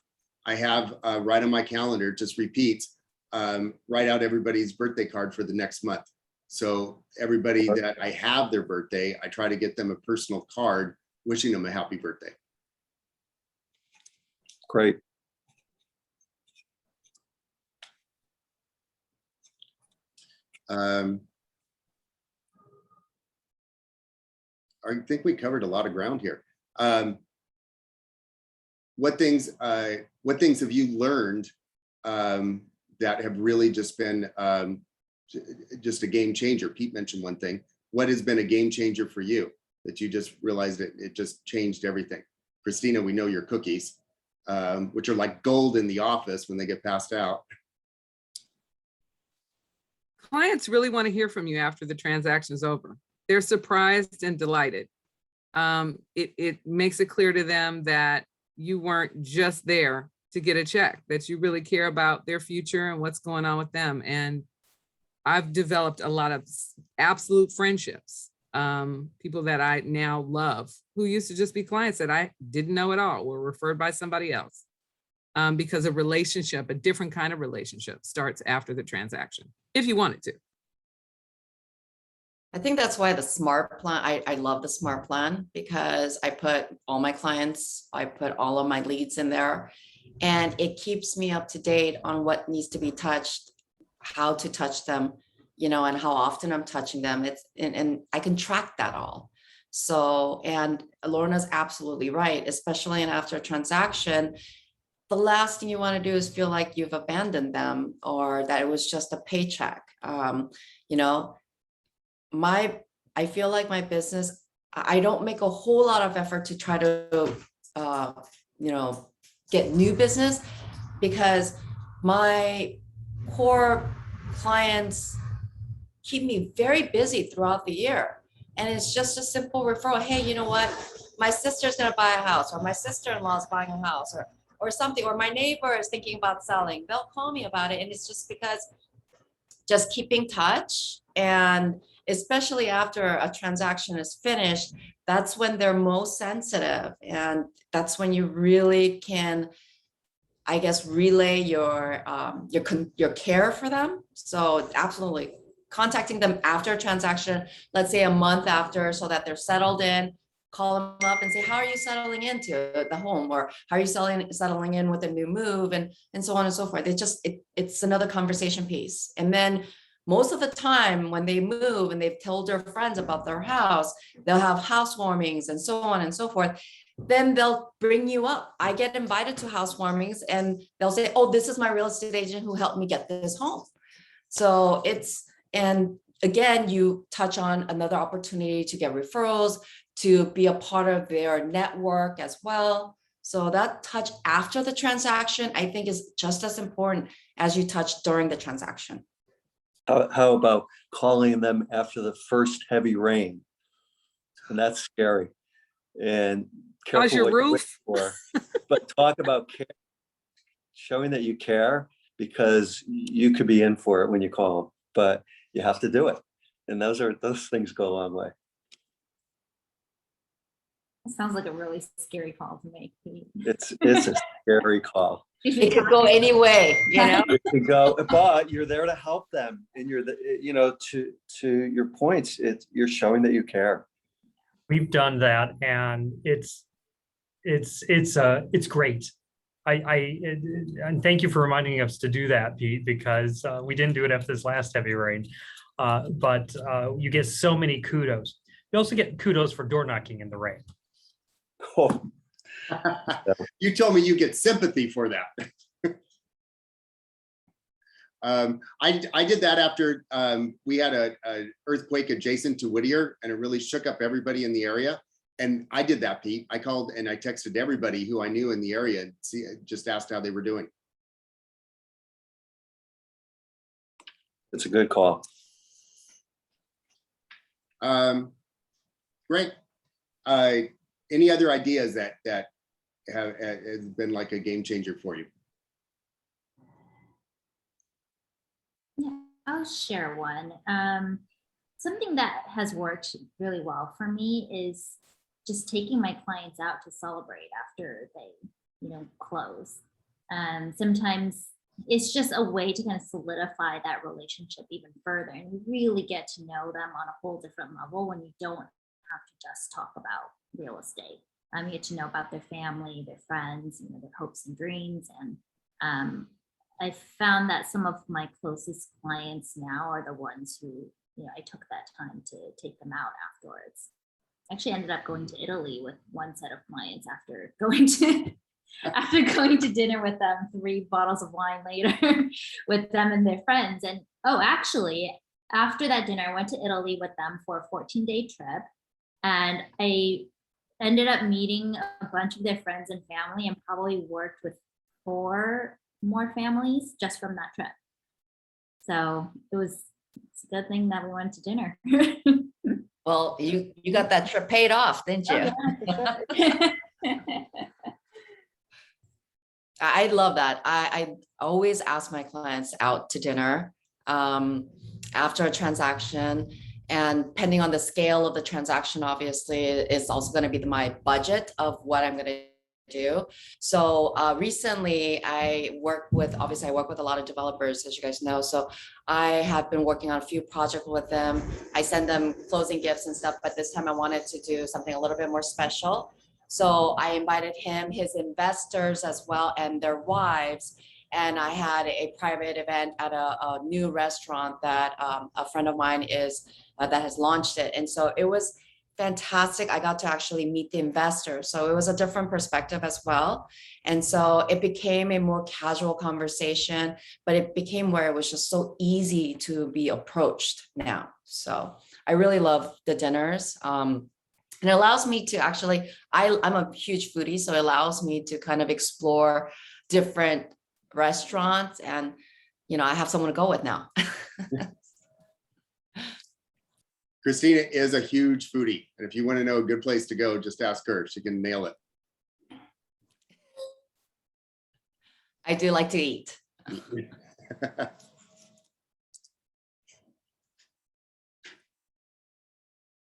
I have right on my calendar, just repeats, write out everybody's birthday card for the next month. So everybody that I have their birthday, I try to get them a personal card wishing them a happy birthday. Great. I think we covered a lot of ground here. What things have you learned that have really just been just a game changer? Pete mentioned one thing. What has been a game changer for you that you just realized that it just changed everything? Christina, we know your cookies, which are like gold in the office when they get passed out. Clients really want to hear from you after the transaction is over. They're surprised and delighted. It makes it clear to them that you weren't just there to get a check, that you really care about their future and what's going on with them. And I've developed a lot of absolute friendships, people that I now love, who used to just be clients that I didn't know at all, were referred by somebody else, because a relationship, a different kind of relationship, starts after the transaction, if you want it to. I think that's why the SMART plan, I love the SMART plan, because I put all my clients, I put all of my leads in there, and it keeps me up to date on what needs to be touched, how to touch them, you know, and how often I'm touching them. And I can track that all. So, and Lorna's absolutely right, especially after a transaction, the last thing you want to do is feel like you've abandoned them or that it was just a paycheck. You know, I feel like my business, I don't make a whole lot of effort to try to, you know, get new business, because my core clients keep me very busy throughout the year. And it's just a simple referral. Hey, you know what? My sister's going to buy a house, or my sister-in-law is buying a house, or something, or my neighbor is thinking about selling. They'll call me about it. And it's just because just keeping touch, and especially after a transaction is finished, that's when they're most sensitive. And that's when you really can, I guess, relay your care for them. So absolutely contacting them after a transaction, let's say a month after, so that they're settled in, call them up and say, how are you settling into the home? Or how are you settling in with a new move, and so on and so forth. It's another conversation piece. And then most of the time when they move and they've told their friends about their house, they'll have housewarmings and so on and so forth. Then they'll bring you up. I get invited to housewarmings and they'll say, oh, this is my real estate agent who helped me get this home. So and again, you touch on another opportunity to get referrals, to be a part of their network as well. So that touch after the transaction, I think, is just as important as you touch during the transaction. How about calling them after the first heavy rain? And that's scary. And how's your roof? But talk about care, showing that you care, because you could be in for it when you call them, but you have to do it. And those things go a long way. Sounds like a really scary call to make. It's a scary call. It could go any way, you know? It could go, but you're there to help them, and you're the, you know, to your points, you're showing that you care. We've done that, and it's great. And thank you for reminding us to do that, Pete, because we didn't do it after this last heavy rain. But you get so many kudos. You also get kudos for door knocking in the rain. Oh. You told me you get sympathy for that. I did that after we had a earthquake adjacent to Whittier, and it really shook up everybody in the area. And I did that, Pete. I called and I texted everybody who I knew in the area and just asked how they were doing. It's a good call. Great. Any other ideas that has been like a game changer for you? Yeah, I'll share one. Something that has worked really well for me is just taking my clients out to celebrate after they, close. Sometimes it's just a way to kind of solidify that relationship even further, and you really get to know them on a whole different level when you don't have to just talk about real estate. You get to know about their family, their friends, their hopes and dreams. And I found that some of my closest clients now are the ones who, I took that time to take them out afterwards. I actually ended up going to Italy with one set of clients after going to dinner with them, 3 bottles of wine later with them and their friends. And actually, after that dinner, I went to Italy with them for a 14-day trip. And I ended up meeting a bunch of their friends and family, and probably worked with 4 more families just from that trip. So it's a good thing that we went to dinner. Well, you got that trip paid off, didn't you? Oh, yeah, for sure. I love that. I always ask my clients out to dinner after a transaction. And depending on the scale of the transaction, obviously, is also going to be my budget of what I'm going to do. So recently I work with a lot of developers, as you guys know. So I have been working on a few projects with them. I send them closing gifts and stuff, but this time I wanted to do something a little bit more special. So I invited him, his investors as well, and their wives. And I had a private event at a new restaurant that a friend of mine that has launched it. And so it was fantastic. I got to actually meet the investors. So it was a different perspective as well. And so it became a more casual conversation, but it became where it was just so easy to be approached now. So I really love the dinners. And it allows me to actually, I'm a huge foodie, so it allows me to kind of explore different restaurants, and I have someone to go with now. Christina is a huge foodie, and if you want to know a good place to go, just ask her. She can nail it. I do like to eat.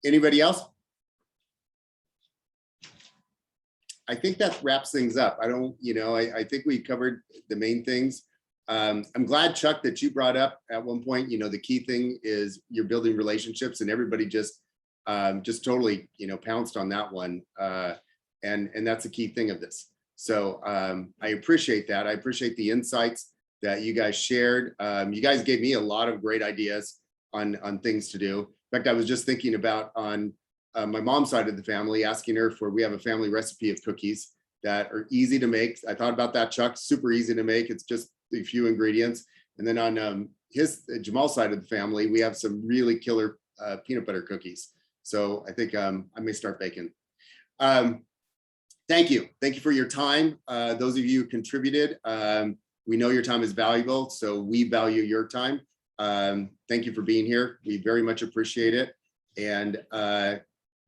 Anybody else? I think that wraps things up. I think we covered the main things. I'm glad, Chuck, that you brought up at one point, the key thing is you're building relationships, and everybody just totally, pounced on that one. And that's a key thing of this. So I appreciate that. I appreciate the insights that you guys shared. You guys gave me a lot of great ideas on things to do. In fact, I was just thinking about on my mom's side of the family, asking her we have a family recipe of cookies that are easy to make. I thought about that, Chuck, super easy to make. It's just a few ingredients. And then on Jamal's side of the family, we have some really killer peanut butter cookies. So I think I may start baking. Thank you. Thank you for your time. Those of you who contributed, we know your time is valuable, so we value your time. Thank you for being here. We very much appreciate it.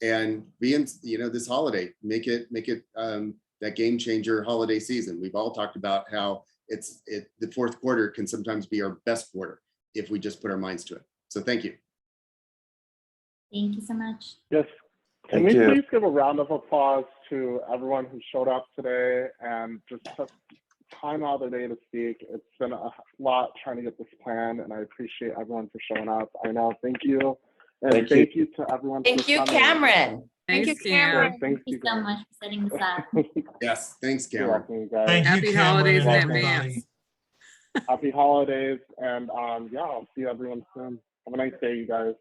And being, this holiday, make it that game changer holiday season. We've all talked about how the fourth quarter can sometimes be our best quarter if we just put our minds to it. So thank you. Thank you so much. Yes. Can Thank we you. please give a round of applause to everyone who showed up today and just took time out of their day to speak. It's been a lot trying to get this planned, and I appreciate everyone for showing up. I know, thank you. And Thank thank you. you to everyone Thank for you, coming. Cameron. Thank you, Thanks, Cameron. Cam. Thanks, Thank you you so guys. much for setting this up. Yes, thanks, You're Cameron. welcome, you guys. Thank you, Happy Cameron, holidays in and advance. everybody. Happy holidays, and yeah, I'll see everyone soon. Have a nice day, you guys.